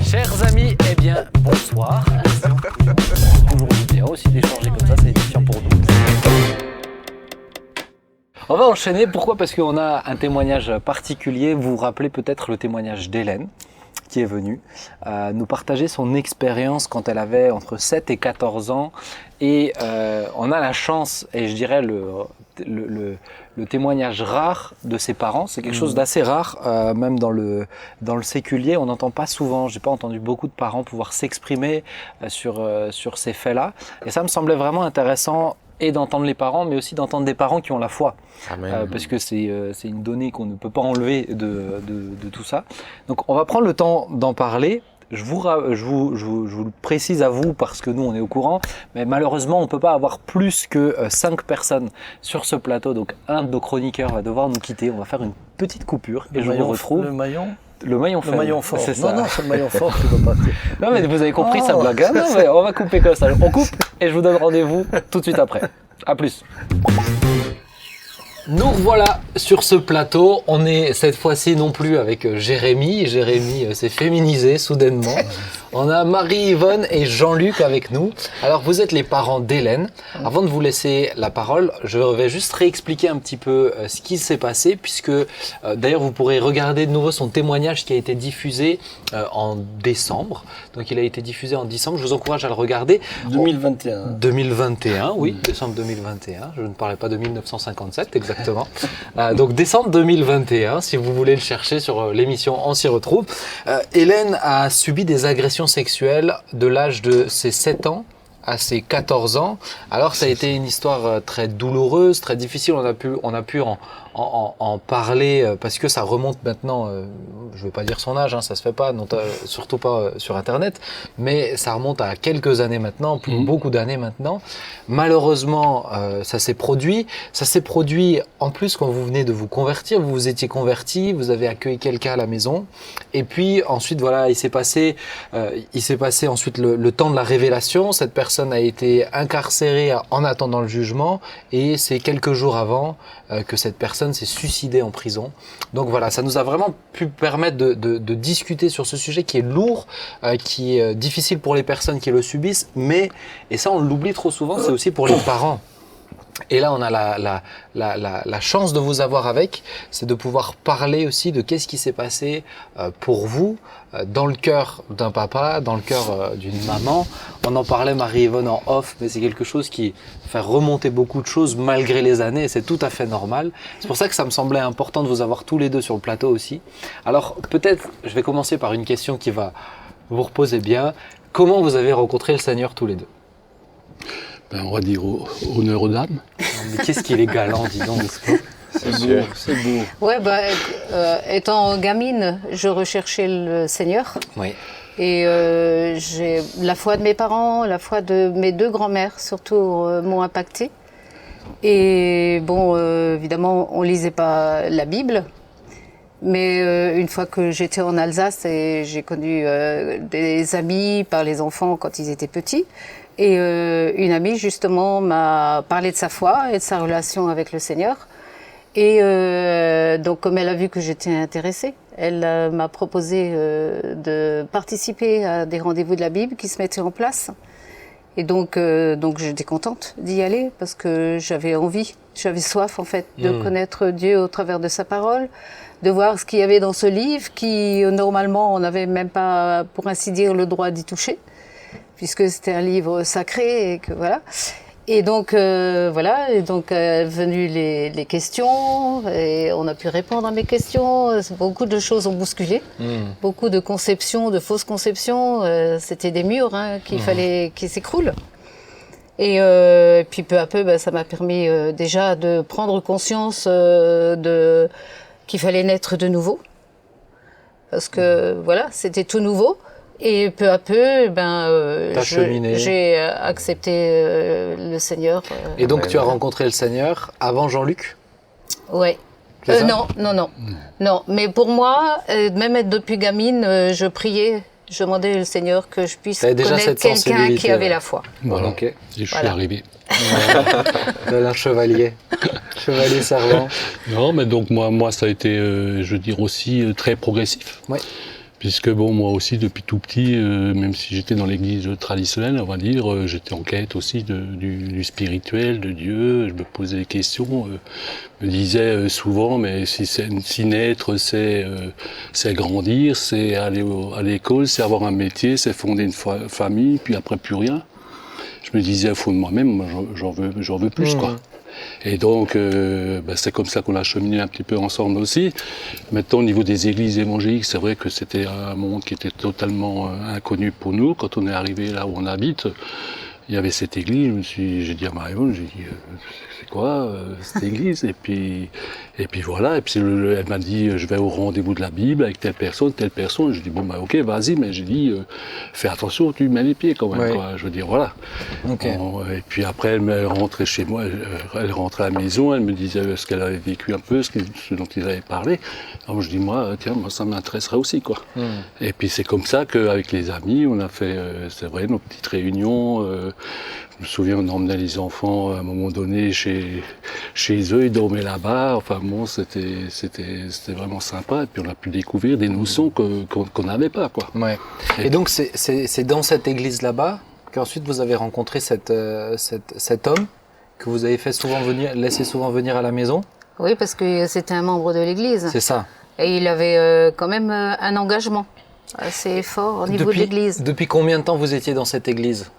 Chers amis, eh bien, bonsoir. Toujours bien aussi d'échanger comme ça, c'est édifiant pour nous. On va enchaîner, pourquoi? Parce qu'on a un témoignage particulier. Vous vous rappelez peut-être le témoignage d'Hélène, qui est venue nous partager son expérience quand elle avait entre 7 et 14 ans. Et on a la chance, et je dirais le témoignage rare de ses parents, c'est quelque chose d'assez rare, même dans le séculier, on n'entend pas souvent, j'ai pas entendu beaucoup de parents pouvoir s'exprimer sur ces faits-là. Et ça me semblait vraiment intéressant, et d'entendre les parents, mais aussi d'entendre des parents qui ont la foi. Parce que c'est une donnée qu'on ne peut pas enlever de tout ça. Donc on va prendre le temps d'en parler. Je vous le précise à vous parce que nous on est au courant, mais malheureusement on ne peut pas avoir plus que 5 personnes sur ce plateau, donc un de nos chroniqueurs va devoir nous quitter. On va faire une petite coupure et je vous retrouve. Le maillon faible. Le maillon fort. C'est ça. Non, c'est le maillon fort qui doit partir. Non mais vous avez compris sa blague. Hein, non, mais on va couper comme ça. On coupe et je vous donne rendez-vous tout de suite après. À plus. Nous revoilà sur ce plateau. On est cette fois-ci non plus avec Jérémy. Jérémy s'est féminisé soudainement. On a Marie-Yvonne et Jean-Luc avec nous. Alors vous êtes les parents d'Hélène. Avant de vous laisser la parole, je vais juste réexpliquer un petit peu ce qui s'est passé, puisque d'ailleurs vous pourrez regarder de nouveau son témoignage qui a été diffusé en décembre. Donc il a été diffusé en décembre. Je vous encourage à le regarder. 2021. 2021, oui, décembre 2021. Je ne parlais pas de 1957 exactement. Donc décembre 2021, si vous voulez le chercher sur l'émission, on s'y retrouve. Hélène a subi des agressions sexuelles de l'âge de ses 7 ans à ses 14 ans. Alors ça a été une histoire très douloureuse, très difficile. On a pu en parler parce que ça remonte maintenant, je ne veux pas dire son âge, hein, ça se fait pas, surtout pas sur Internet, mais ça remonte à quelques années maintenant, beaucoup d'années maintenant. Malheureusement, ça s'est produit. Ça s'est produit en plus quand vous venez de vous convertir, vous vous étiez converti, vous avez accueilli quelqu'un à la maison, et puis ensuite voilà, il s'est passé ensuite le temps de la révélation. Cette personne a été incarcérée en attendant le jugement, et c'est quelques jours avant que cette personne s'est suicidée en prison. Donc voilà, ça nous a vraiment pu permettre de discuter sur ce sujet qui est lourd, qui est difficile pour les personnes qui le subissent, mais, et ça on l'oublie trop souvent, c'est aussi pour les parents. Et là, on a la chance de vous avoir avec, c'est de pouvoir parler aussi de qu'est-ce qui s'est passé pour vous, dans le cœur d'un papa, dans le cœur d'une maman. On en parlait, Marie-Yvonne, en off, mais c'est quelque chose qui fait remonter beaucoup de choses malgré les années, et c'est tout à fait normal. C'est pour ça que ça me semblait important de vous avoir tous les deux sur le plateau aussi. Alors, peut-être, je vais commencer par une question qui va vous reposer bien. Comment vous avez rencontré le Seigneur tous les deux? On va dire honneur aux dames. Mais qu'est-ce qu'il est galant, dis donc. C'est beau, c'est beau. Ouais, étant gamine, je recherchais le Seigneur. Oui. Et j'ai la foi de mes parents, la foi de mes 2 grands-mères, surtout, m'ont impactée. Et bon, évidemment, on lisait pas la Bible. Mais une fois que j'étais en Alsace, et j'ai connu des amis par les enfants quand ils étaient petits. Et une amie, justement, m'a parlé de sa foi et de sa relation avec le Seigneur. Et donc, comme elle a vu que j'étais intéressée, elle m'a proposé de participer à des rendez-vous de la Bible qui se mettaient en place. Et donc j'étais contente d'y aller parce que j'avais envie, j'avais soif, en fait, de connaître Dieu au travers de sa parole, de voir ce qu'il y avait dans ce livre qui, normalement, on n'avait même pas, pour ainsi dire, le droit d'y toucher, puisque c'était un livre sacré et que voilà. Et donc voilà, et donc venues les questions, et on a pu répondre à mes questions. Beaucoup de choses ont bousculé, beaucoup de conceptions, de fausses conceptions. C'était des murs qu'il fallait qu'ils s'écroulent. Et puis peu à peu, ça m'a permis déjà de prendre conscience qu'il fallait naître de nouveau, parce que voilà, c'était tout nouveau. Et peu à peu, j'ai accepté le Seigneur. Et donc tu as rencontré le Seigneur avant Jean-Luc? Oui. Non. Mais pour moi, même depuis gamine, je priais, je demandais au Seigneur que je puisse connaître quelqu'un qui avait la foi. Voilà. Okay. Et je suis arrivé. Tel un chevalier servant. Non, mais donc moi ça a été, je veux dire aussi très progressif. Oui. Puisque bon, moi aussi, depuis tout petit, même si j'étais dans l'église traditionnelle, on va dire, j'étais en quête aussi du spirituel, de Dieu. Je me posais des questions. Je me disais souvent, mais si naître, c'est grandir, c'est aller à l'école, c'est avoir un métier, c'est fonder une famille, puis après plus rien. Je me disais au fond de moi-même, moi, j'en veux plus, quoi. Et donc, c'est comme ça qu'on a cheminé un petit peu ensemble aussi. Maintenant, au niveau des églises évangéliques, c'est vrai que c'était un monde qui était totalement inconnu pour nous. Quand on est arrivé là où on habite, il y avait cette église. J'ai dit à Marie-Yvonne, c'est quoi cette église? Et puis voilà. Et puis elle m'a dit, je vais au rendez-vous de la Bible avec telle personne. Je dis bon ok, vas-y. Mais j'ai dit, fais attention, tu mets les pieds quand même. Ouais. Quoi. Je veux dire voilà. Okay. Et puis après, elle rentrait chez moi. Elle rentrait à la maison. Elle me disait ce qu'elle avait vécu un peu, ce dont ils avaient parlé. Alors je dis moi ça m'intéresserait aussi quoi. Et puis c'est comme ça qu'avec les amis, on a fait, c'est vrai, nos petites réunions. Je me souviens, on emmenait les enfants à un moment donné chez eux, ils dormaient là-bas. Enfin bon, c'était vraiment sympa. Et puis on a pu découvrir des notions qu'on n'avait pas, quoi. Ouais. Et donc c'est dans cette église là-bas qu'ensuite vous avez rencontré cet homme que vous avez laissé souvent venir à la maison. Oui, parce que c'était un membre de l'église. C'est ça. Et il avait quand même un engagement assez fort au niveau de l'église. Depuis combien de temps vous étiez dans cette église?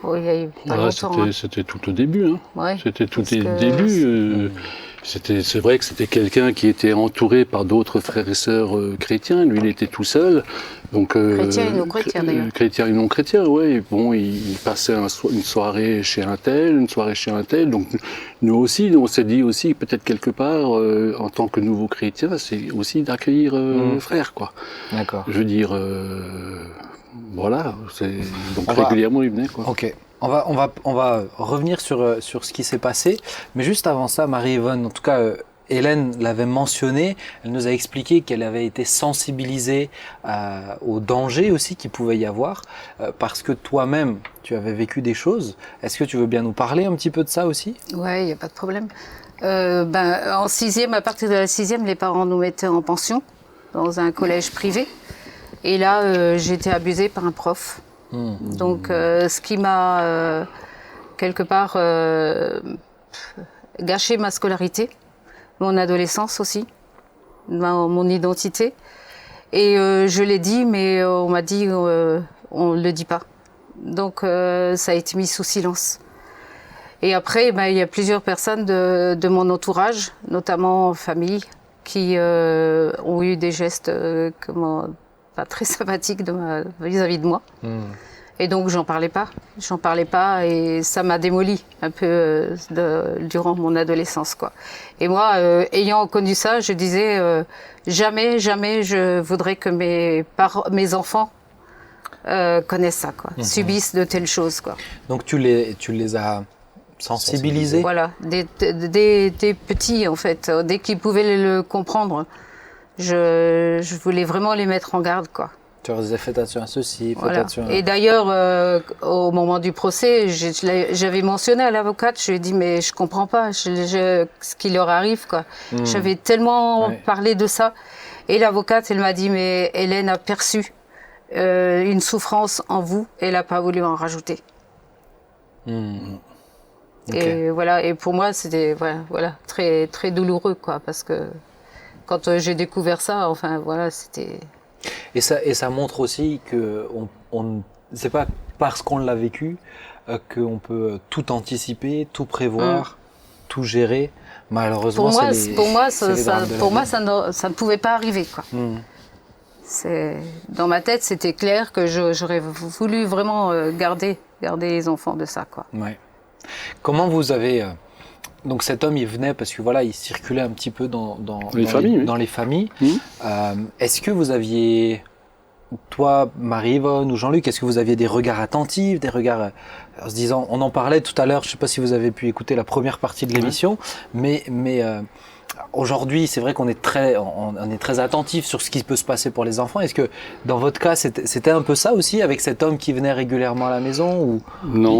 Oui, il y a eu pas longtemps. C'était tout au début. Hein. Ouais, c'était tout au début. C'est vrai que c'était quelqu'un qui était entouré par d'autres frères et sœurs chrétiens. Lui, il était tout seul. Donc, chrétien et non chrétien d'ailleurs. Chrétien et non chrétien, oui. Bon, il passait une soirée chez un tel, une soirée chez un tel. Donc, nous aussi, on s'est dit aussi, peut-être quelque part, en tant que nouveaux chrétiens, c'est aussi d'accueillir le frère, quoi. D'accord. Je veux dire, voilà. Donc, régulièrement, il venait, quoi. Ok. On va revenir sur ce qui s'est passé, mais juste avant ça, Marie-Yvonne, en tout cas, Hélène l'avait mentionné, elle nous a expliqué qu'elle avait été sensibilisée au danger aussi qu'il pouvait y avoir, parce que toi-même, tu avais vécu des choses. Est-ce que tu veux bien nous parler un petit peu de ça aussi? Oui, il n'y a pas de problème. En sixième, à partir de la sixième, les parents nous mettaient en pension dans un collège privé. Et là, j'ai été abusée par un prof. Donc, ce qui m'a quelque part gâché ma scolarité, mon adolescence aussi, mon identité. Et je l'ai dit, mais on m'a dit on ne le dit pas. Donc, ça a été mis sous silence. Et après, il y a plusieurs personnes de mon entourage, notamment famille, qui ont eu des gestes pas très sympathiques vis-à-vis de moi. Et donc, j'en parlais pas et ça m'a démoli un peu durant mon adolescence, quoi. Et moi, ayant connu ça, je disais jamais je voudrais que mes enfants connaissent ça, quoi, subissent de telles choses, quoi. Donc, tu les as sensibilisés? Voilà, des petits, en fait, dès qu'ils pouvaient le comprendre, je voulais vraiment les mettre en garde, quoi. Tu leur disais, faites attention à ceci, faites Voilà. attention à... Et d'ailleurs, au moment du procès, j'avais mentionné à l'avocate, je lui ai dit, mais je comprends pas ce qui leur arrive, quoi. J'avais tellement parlé de ça. Et l'avocate, elle m'a dit, mais Hélène a perçu une souffrance en vous, elle n'a pas voulu en rajouter. Et voilà, et pour moi, c'était très, très douloureux, quoi, parce que quand j'ai découvert ça, enfin, voilà, c'était... Et ça montre aussi que c'est pas parce qu'on l'a vécu qu'on peut tout anticiper, tout prévoir, tout gérer. Malheureusement, pour moi, ça ne pouvait pas arriver, quoi. Dans ma tête, c'était clair que j'aurais voulu vraiment garder les enfants de ça, quoi. Ouais. Comment vous avez... Donc cet homme, il venait parce que voilà, il circulait un petit peu dans les familles. Est-ce que vous aviez, toi, Marie-Yvonne ou Jean-Luc, est-ce que vous aviez des regards attentifs, des regards en se disant, on en parlait tout à l'heure, je ne sais pas si vous avez pu écouter la première partie de l'émission, mais aujourd'hui, c'est vrai qu'on est très attentif sur ce qui peut se passer pour les enfants. Est-ce que dans votre cas, c'était un peu ça aussi, avec cet homme qui venait régulièrement à la maison, ou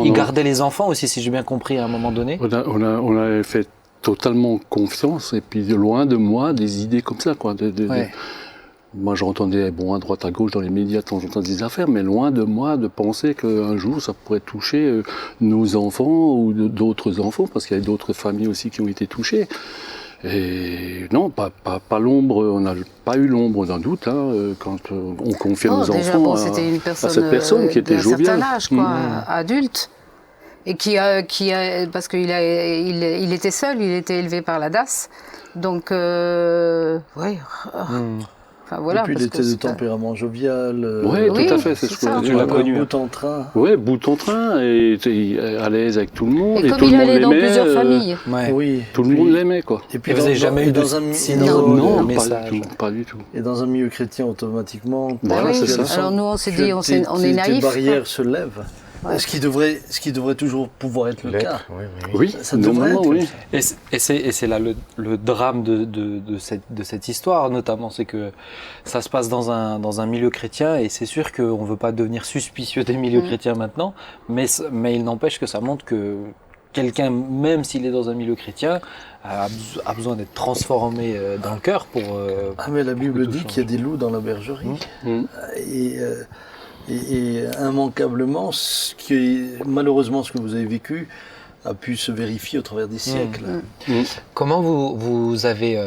il gardait les enfants aussi, si j'ai bien compris, à un moment donné? On avait fait totalement confiance, et puis de loin de moi, des idées comme ça, quoi. moi j'entendais à droite à gauche dans les médias de temps en temps des affaires, mais loin de moi de penser qu'un jour ça pourrait toucher nos enfants ou d'autres enfants, parce qu'il y a d'autres familles aussi qui ont été touchées. Et non, pas l'ombre, on n'a pas eu l'ombre d'un doute quand on confiait nos déjà, enfants c'était une à cette personne qui était d'un joviale. certain âge, quoi, adulte, et parce qu'il il était seul, il était élevé par la DAS, donc ouais. Enfin, voilà, et puis il était de tempérament jovial. Oui, oui, tout à fait, c'est c'est ce que ça. tu l'as connu. Bout en train. Oui, bout en train, et à l'aise avec tout le monde. Et et comme tout il le monde allait dans l'aimait, plusieurs familles. Ouais. Oui. Tout le monde l'aimait, quoi. Et puis Et vous n'avez jamais eu de dans un sinon Non, message. pas du tout. Et dans un milieu chrétien, automatiquement. Voilà, oui. c'est ça. Alors nous, on s'est dit, on est Tes naïfs. barrières se lèvent. Ouais. Ce qui devrait toujours pouvoir être le cas. Oui, Ça devrait normalement, être oui. Et c'est là le drame de cette histoire, notamment, c'est que ça se passe dans un milieu chrétien, et c'est sûr qu'on ne veut pas devenir suspicieux des milieux chrétiens maintenant, mais il n'empêche que ça montre que quelqu'un, même s'il est dans un milieu chrétien, a besoin d'être transformé dans le cœur pour... Ah, mais la Bible tout dit qu'il y a des loups dans la bergerie. Mmh. Et immanquablement, malheureusement, ce que vous avez vécu a pu se vérifier au travers des siècles. Comment vous avez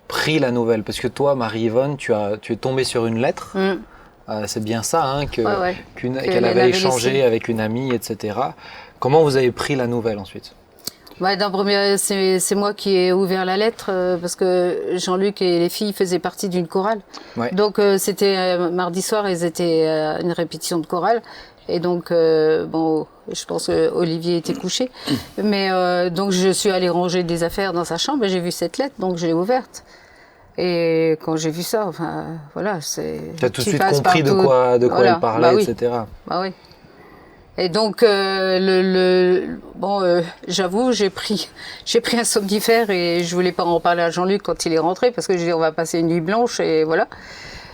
pris la nouvelle? Parce que toi, Marie-Yvonne, tu es tombée sur une lettre. C'est bien ça, hein, qu'elle avait échangé avec une amie, etc. Comment vous avez pris la nouvelle ensuite? D'un premier, c'est moi qui ai ouvert la lettre parce que Jean-Luc et les filles faisaient partie d'une chorale. Ouais. Donc c'était mardi soir, ils étaient à une répétition de chorale. Et donc, je pense que Olivier était couché. Mais donc je suis allée ranger des affaires dans sa chambre et j'ai vu cette lettre, donc je l'ai ouverte. Et quand j'ai vu ça, enfin voilà, c'est... Tu as tout de suite compris de quoi elle parlait, etc. Bah oui. Et donc, j'avoue, j'ai pris un somnifère et je voulais pas en parler à Jean-Luc quand il est rentré parce que je dis on va passer une nuit blanche et voilà.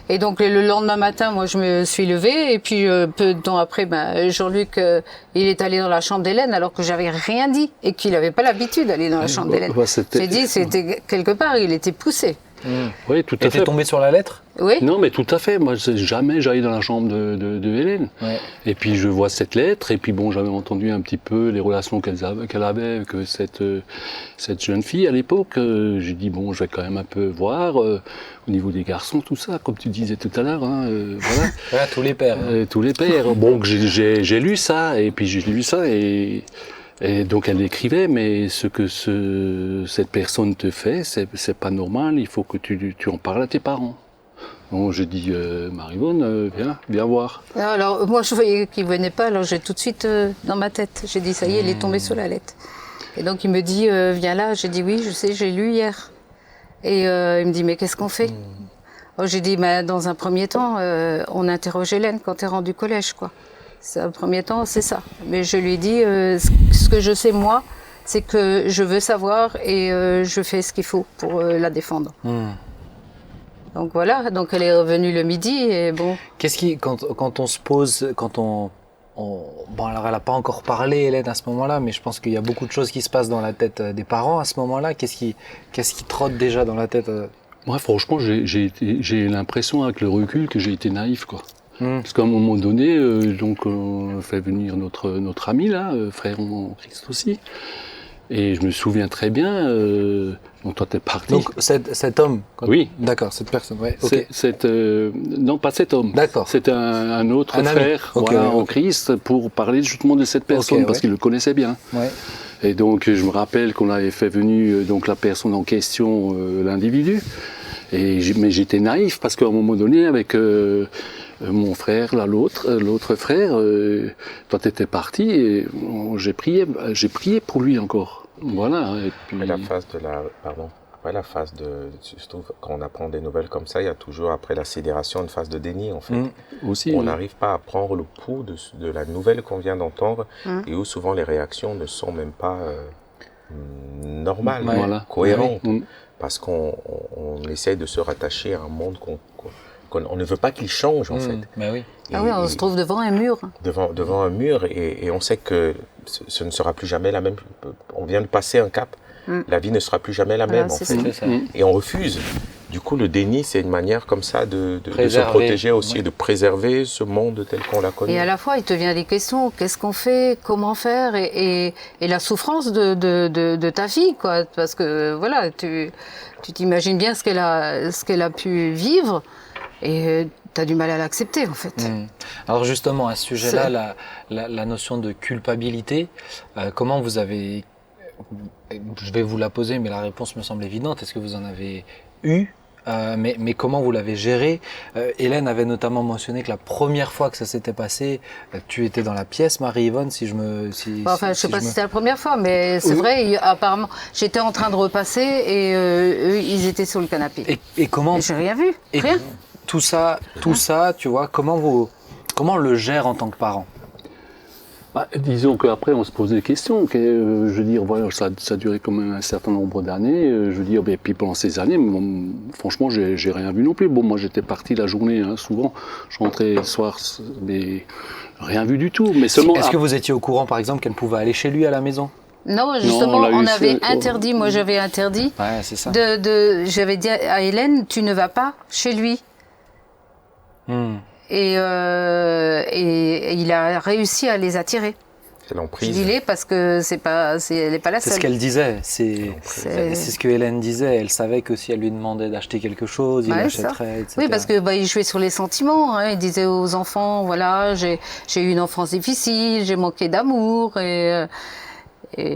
Et donc le lendemain matin, moi je me suis levée et puis peu de temps après, Jean-Luc il est allé dans la chambre d'Hélène alors que j'avais rien dit et qu'il n'avait pas l'habitude d'aller dans la chambre d'Hélène. J'ai dit c'était quelque part, il était poussé. Oui, tout à fait. Tu es tombé sur la lettre? Oui. Non, mais tout à fait. Moi, jamais j'allais dans la chambre de Hélène. Ouais. Et puis, je vois cette lettre. Et puis, j'avais entendu un petit peu les relations qu'elle avait avec cette jeune fille à l'époque. J'ai dit, je vais quand même un peu voir au niveau des garçons, tout ça, comme tu disais tout à l'heure. Voilà. Voilà, tous les pères. Tous les pères. J'ai lu ça. Et puis, j'ai lu ça. Et donc elle écrivait, mais ce que cette personne te fait, c'est pas normal, il faut que tu en parles à tes parents. Donc j'ai dit, Marie-Yvonne, viens voir. Alors moi je voyais qu'il venait pas, alors j'ai tout de suite dans ma tête, j'ai dit ça y est, il est tombé sur la lettre. Et donc il me dit, viens là, j'ai dit oui, je sais, j'ai lu hier. Et il me dit, mais qu'est-ce qu'on fait? J'ai dit, dans un premier temps, on interroge Hélène quand elle rentre du collège, quoi. Un premier temps, c'est ça. Mais je lui ai dit, ce que je sais moi, c'est que je veux savoir et je fais ce qu'il faut pour la défendre. Donc voilà, donc elle est revenue le midi et bon. Qu'est-ce qui, quand on se pose, alors elle n'a pas encore parlé, Hélène, à ce moment-là, mais je pense qu'il y a beaucoup de choses qui se passent dans la tête des parents à ce moment-là. Qu'est-ce qui trotte déjà dans la tête? Moi, franchement, j'ai l'impression avec le recul que j'ai été naïf, quoi. Parce qu'à un moment donné, on fait venir notre ami là, frère en Christ aussi, et je me souviens très bien. Toi t'es parti. Donc cet homme. Oui. D'accord, cette personne. Ouais. Okay. Non, pas cet homme. D'accord. C'était un autre frère en Christ pour parler justement de cette personne parce qu'il le connaissait bien. Ouais. Et donc je me rappelle qu'on avait fait venir la personne en question, l'individu. Mais j'étais naïf parce qu'à un moment donné avec mon frère, là, l'autre frère, toi t'étais parti et j'ai prié pour lui encore. Voilà. Et puis... Après la phase surtout quand on apprend des nouvelles comme ça, il y a toujours après la sidération une phase de déni en fait. Aussi. On n'arrive pas à prendre le pouls de la nouvelle qu'on vient d'entendre et où souvent les réactions ne sont même pas normales, cohérentes, parce qu'on essaye de se rattacher à un monde qu'on ne veut pas qu'il change en fait. Bah oui. On se trouve devant un mur. Devant un mur et on sait que ce ne sera plus jamais la même. On vient de passer un cap. La vie ne sera plus jamais la même en fait. Et on refuse. Du coup, le déni, c'est une manière comme ça de se protéger aussi, de préserver ce monde tel qu'on l'a connu. Et à la fois, il te vient des questions, qu'est-ce qu'on fait, comment faire, et la souffrance de ta fille, quoi. Parce que, voilà, tu t'imagines bien ce qu'elle a pu vivre, et tu as du mal à l'accepter, en fait. Alors justement, à ce sujet-là, la notion de culpabilité, comment vous avez... Je vais vous la poser, mais la réponse me semble évidente. Est-ce que vous en avez eu mais comment vous l'avez géré? Hélène avait notamment mentionné que la première fois que ça s'était passé, tu étais dans la pièce, Marie-Yvonne, si je me... je sais pas si c'était la première fois, mais c'est vrai, apparemment, j'étais en train de repasser et eux, ils étaient sur le canapé. Et comment... J'ai rien vu, rien. Tout ça, tu vois, comment on le gère en tant que parent? Disons qu'après, on se pose des questions. Je veux dire, voilà, ça a duré quand même un certain nombre d'années. Je veux dire, puis pendant ces années, franchement, j'ai rien vu non plus. Bon, moi, j'étais parti la journée, souvent. Je rentrais le soir, mais rien vu du tout. Mais seulement. Est-ce que vous étiez au courant, par exemple, qu'elle pouvait aller chez lui à la maison? Non, justement, on avait interdit. Moi, j'avais interdit. Ouais, c'est ça. J'avais dit à Hélène, tu ne vas pas chez lui. Et il a réussi à les attirer. C'est l'emprise. Je dis-les parce que elle n'est pas la seule. C'est ce qu'elle disait. C'est ce que Hélène disait. Elle savait que si elle lui demandait d'acheter quelque chose, il achèterait, etc. Oui, parce que il jouait sur les sentiments. Il disait aux enfants, voilà, j'ai eu une enfance difficile, j'ai manqué d'amour et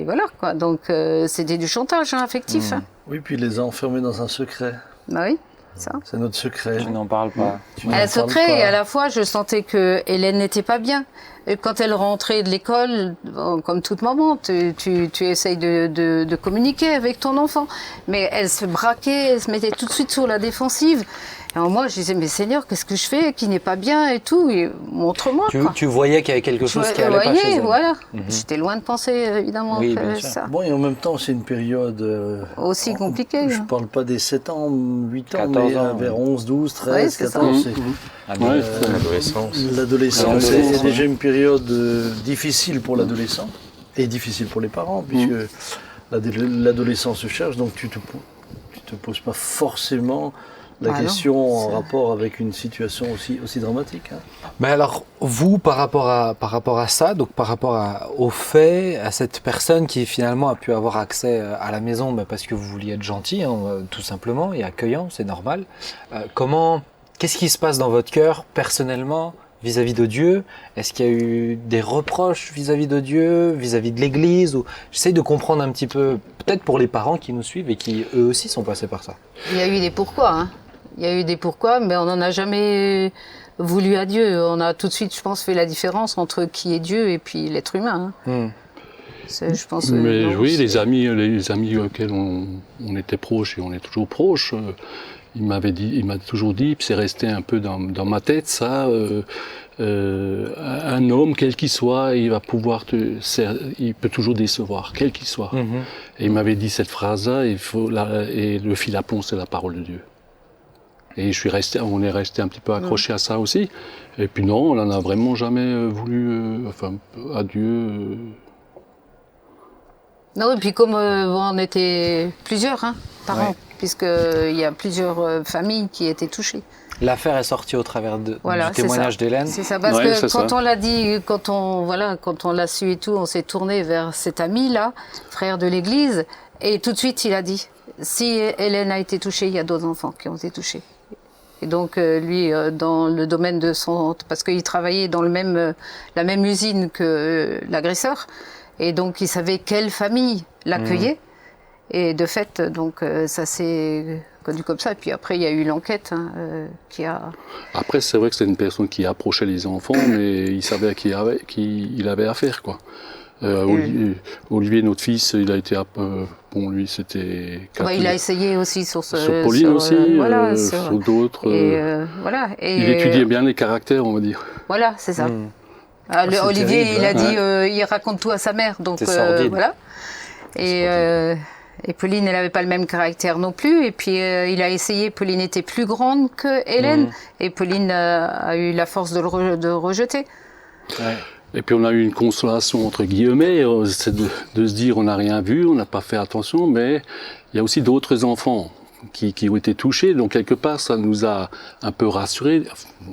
voilà quoi. Donc c'était du chantage affectif. Oui, puis il les a enfermés dans un secret. Bah oui. Ça. C'est notre secret. Tu n'en parles pas. Un secret, et à la fois, je sentais que Hélène n'était pas bien. Et quand elle rentrait de l'école, comme toute maman, tu essayes de communiquer avec ton enfant. Mais elle se braquait, elle se mettait tout de suite sur la défensive. Et moi, je disais, mais Seigneur, qu'est-ce que je fais qui n'est pas bien et tout, et montre-moi. Tu voyais qu'il y avait quelque chose qui allait pas chez elle. Voilà. J'étais loin de penser, évidemment, oui, ça. Bon, et en même temps, c'est une période... aussi compliquée. Je ne parle pas des 7 ans, 8 ans, 14 mais ans, vers 11, 12, 13, 14. L'adolescence. L'adolescence, c'est déjà une période difficile pour l'adolescent et difficile pour les parents, puisque l'adolescent se cherche, donc tu te poses pas forcément la question en rapport avec une situation aussi dramatique. Mais alors, vous, par rapport à ça, donc par rapport au fait, à cette personne qui finalement a pu avoir accès à la maison parce que vous vouliez être gentil, tout simplement, et accueillant, c'est normal. Qu'est-ce qui se passe dans votre cœur, personnellement, vis-à-vis de Dieu? Est-ce qu'il y a eu des reproches vis-à-vis de Dieu, vis-à-vis de l'Église? J'essaie de comprendre un petit peu, peut-être pour les parents qui nous suivent et qui, eux aussi, sont passés par ça. Il y a eu des pourquoi, Il y a eu des pourquoi, mais on n'en a jamais voulu à Dieu. On a tout de suite, je pense, fait la différence entre qui est Dieu et puis l'être humain. Je pense. Mais oui, les amis auxquels on était proches et on est toujours proches, il m'a toujours dit, puis c'est resté un peu dans ma tête, ça. Un homme, quel qu'il soit, il peut toujours décevoir, quel qu'il soit. Et il m'avait dit cette phrase-là, et le fil à plomb, c'est la parole de Dieu. Et on est resté un petit peu accroché à ça aussi. Et puis non, on n'en a vraiment jamais voulu, à Dieu. Non, et puis comme on était plusieurs parents, puisqu'il y a plusieurs familles qui étaient touchées. L'affaire est sortie au travers du témoignage d'Hélène. C'est ça, parce que quand on l'a dit, quand on l'a su et tout, on s'est tourné vers cet ami-là, frère de l'Église, et tout de suite il a dit, si Hélène a été touchée, il y a d'autres enfants qui ont été touchés. Et donc lui, dans le domaine de parce qu'il travaillait dans la même usine que l'agresseur, et donc il savait quelle famille l'accueillait. Et de fait, donc ça s'est connu comme ça. Et puis après, il y a eu l'enquête qui a... Après, c'est vrai que c'était une personne qui approchait les enfants, mais il savait à qui il avait affaire, quoi. Olivier, notre fils, il a été bon, lui, c'était... il a essayé aussi sur Pauline aussi, sur d'autres. Et il étudiait bien les caractères, on va dire. Voilà, c'est ça. Olivier, terrible, il a dit, il raconte tout à sa mère, donc voilà. Et Pauline, elle n'avait pas le même caractère non plus. Et puis, il a essayé. Pauline était plus grande que Hélène. Et Pauline a eu la force de rejeter. Ouais. Et puis, on a eu une consolation, entre guillemets. C'est de se dire, on n'a rien vu, on n'a pas fait attention. Mais il y a aussi d'autres enfants qui ont été touchés. Donc quelque part, ça nous a un peu rassurés.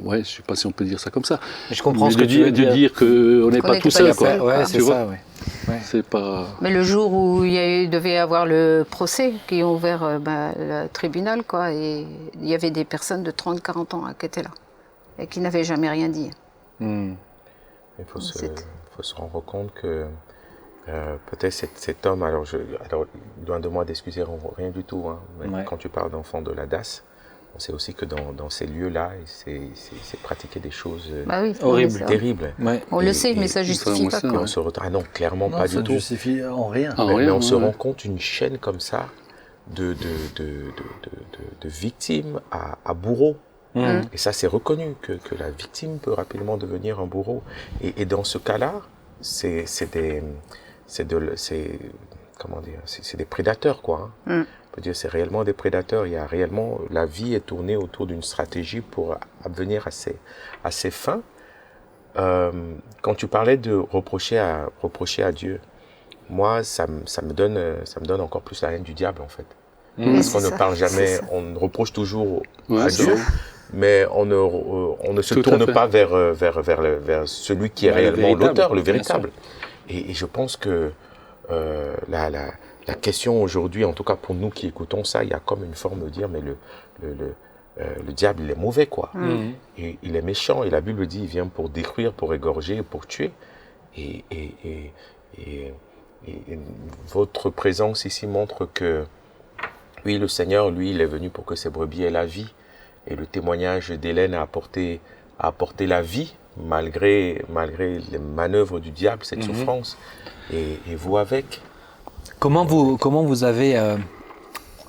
Ouais, je sais pas si on peut dire ça comme ça. Mais je comprends mais ce que tu veux dire. De dire qu'on n'est pas tout seul, quoi. Ouais, c'est ça, ouais. C'est pas... Mais le jour où il devait y avoir le procès, qui ont ouvert le tribunal, quoi, et il y avait des personnes de 30-40 ans qui étaient là, et qui n'avaient jamais rien dit. Il faut se rendre compte que peut-être cet homme, alors loin de moi d'excuser rien du tout, hein, mais quand tu parles d'enfants de la DAS, on sait aussi que dans ces lieux-là, c'est pratiquer des choses horribles, terribles. Ouais. On le sait, mais ça ne justifie pas. On se ah non, clairement pas du tout. Ça ne justifie en rien. Mais on se rend compte une chaîne comme ça de victimes à bourreaux. Et ça, c'est reconnu que la victime peut rapidement devenir un bourreau. Et dans ce cas-là, c'est des prédateurs, quoi. Hein. On peut dire c'est réellement des prédateurs. Il y a réellement, la vie est tournée autour d'une stratégie pour abvenir à ses fins. Quand tu parlais de reprocher à Dieu, moi, ça me donne encore plus la haine du diable, en fait. Parce qu'on ne parle jamais, on reproche toujours à Dieu, mais on ne se tourne pas vers celui qui est réellement l'auteur, le véritable. Et je pense que la question aujourd'hui, en tout cas pour nous qui écoutons ça, il y a comme une forme de dire, mais le diable, il est mauvais, quoi. Et il est méchant, et la Bible dit, il vient pour détruire, pour égorger, pour tuer. Et votre présence ici montre que, oui, le Seigneur, lui, il est venu pour que ses brebis aient la vie. Et le témoignage d'Hélène a apporté la vie, malgré les manœuvres du diable, cette souffrance. Et vous avec. Comment vous avez...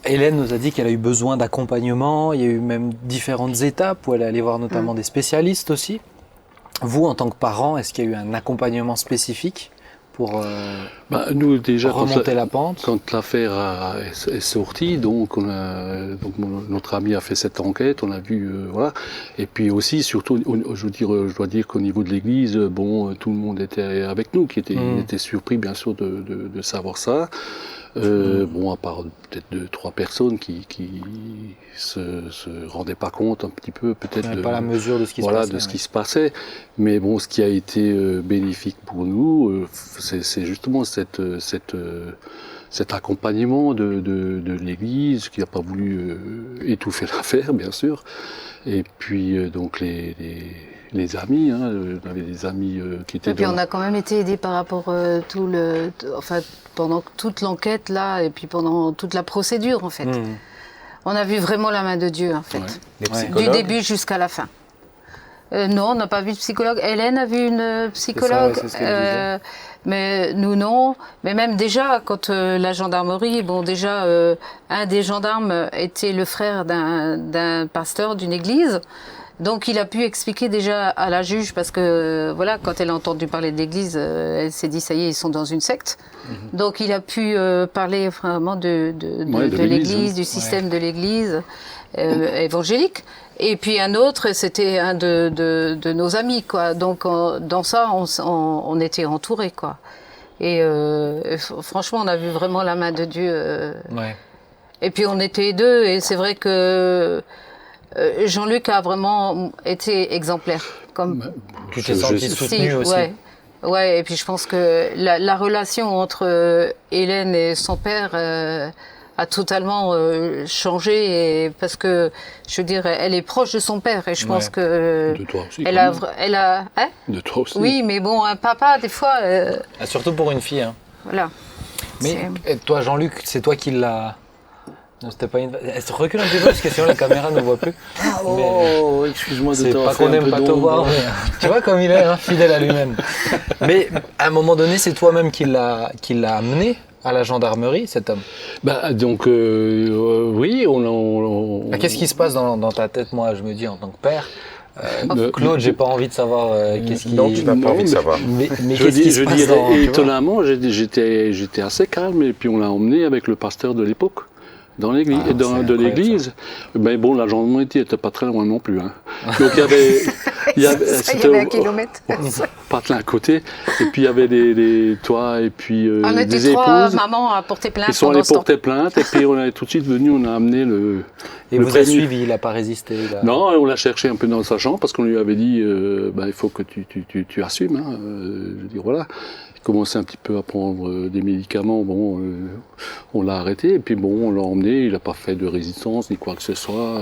Hélène nous a dit qu'elle a eu besoin d'accompagnement, il y a eu même différentes étapes où elle est allée voir notamment des spécialistes aussi. Vous, en tant que parent, est-ce qu'il y a eu un accompagnement spécifique pour nous, déjà, remonter la pente? Quand l'affaire est sortie, donc notre ami a fait cette enquête, on a vu, voilà. Et puis aussi, surtout, je dois dire qu'au niveau de l'Église, tout le monde était avec nous, qui était surpris, bien sûr, de savoir ça. À part peut-être 2-3 personnes qui se rendaient pas compte un petit peu, peut-être pas la mesure de ce qui se passait. Mais ce qui a été bénéfique pour nous, c'est justement cet accompagnement de l'Église qui n'a pas voulu étouffer l'affaire, bien sûr. Et puis donc les amis, on avait des amis qui étaient. Et puis on a quand même été aidés par rapport pendant toute l'enquête là, et puis pendant toute la procédure en fait. On a vu vraiment la main de Dieu en fait, du début jusqu'à la fin. Non, on n'a pas vu de psychologue. Hélène a vu une psychologue, c'est ce qu'elle mais nous non. Mais même déjà, quand la gendarmerie, un des gendarmes était le frère d'un pasteur d'une église. Donc il a pu expliquer déjà à la juge, parce que quand elle a entendu parler de l'église, elle s'est dit ça y est, ils sont dans une secte. Donc il a pu parler vraiment de l'église, du système de l'église évangélique. Et puis un autre, c'était un de nos amis, quoi. Donc dans ça, on était entourés, quoi. Et franchement, on a vu vraiment la main de Dieu. Et puis on était deux, et c'est vrai que Jean-Luc a vraiment été exemplaire. Tu t'es senti soutenu aussi. Ouais, et puis je pense que la relation entre Hélène et son père a totalement changé, parce que, je veux dire, elle est proche de son père, et je pense que... De toi aussi. Elle a de toi aussi. Oui, mais un papa, des fois... Surtout pour une fille. Voilà. Mais toi, Jean-Luc, c'est toi qui l'as... Non, c'était pas une... Recule un petit peu parce que sinon la caméra ne voit plus. Excuse-moi de c'est pas qu'on n'aime pas te voir, mais tu vois comme il est, fidèle à lui-même. Mais à un moment donné, c'est toi-même qui l'a amené à la gendarmerie, cet homme. Oui, Qu'est-ce qui se passe dans ta tête, moi, je me dis, en tant que père? Claude, j'ai pas envie de savoir qu'est-ce qui... Non, tu n'as pas envie de savoir. Mais qu'est-ce qui se passe étonnamment, j'étais assez calme, et puis on l'a emmené avec le pasteur de l'époque. Dans l'église, l'église. Mais la gendarmerie n'était pas très loin non plus. Hein. Donc il il y avait un kilomètre. Patelin à côté, et puis il y avait toi et puis on était des trois épouses. Maman a porté plainte. Ils sont allés porter plainte, et puis on est tout de suite venu, on a amené le. Et le vous avez prévenu. suivi, il n'a pas résisté Non, on l'a cherché un peu dans sa chambre parce qu'on lui avait dit il faut que tu assumes. Hein. Je veux dire, voilà. Il commençait un petit peu à prendre des médicaments. Bon, on l'a arrêté et puis bon, on l'a emmené. Il n'a pas fait de résistance ni quoi que ce soit.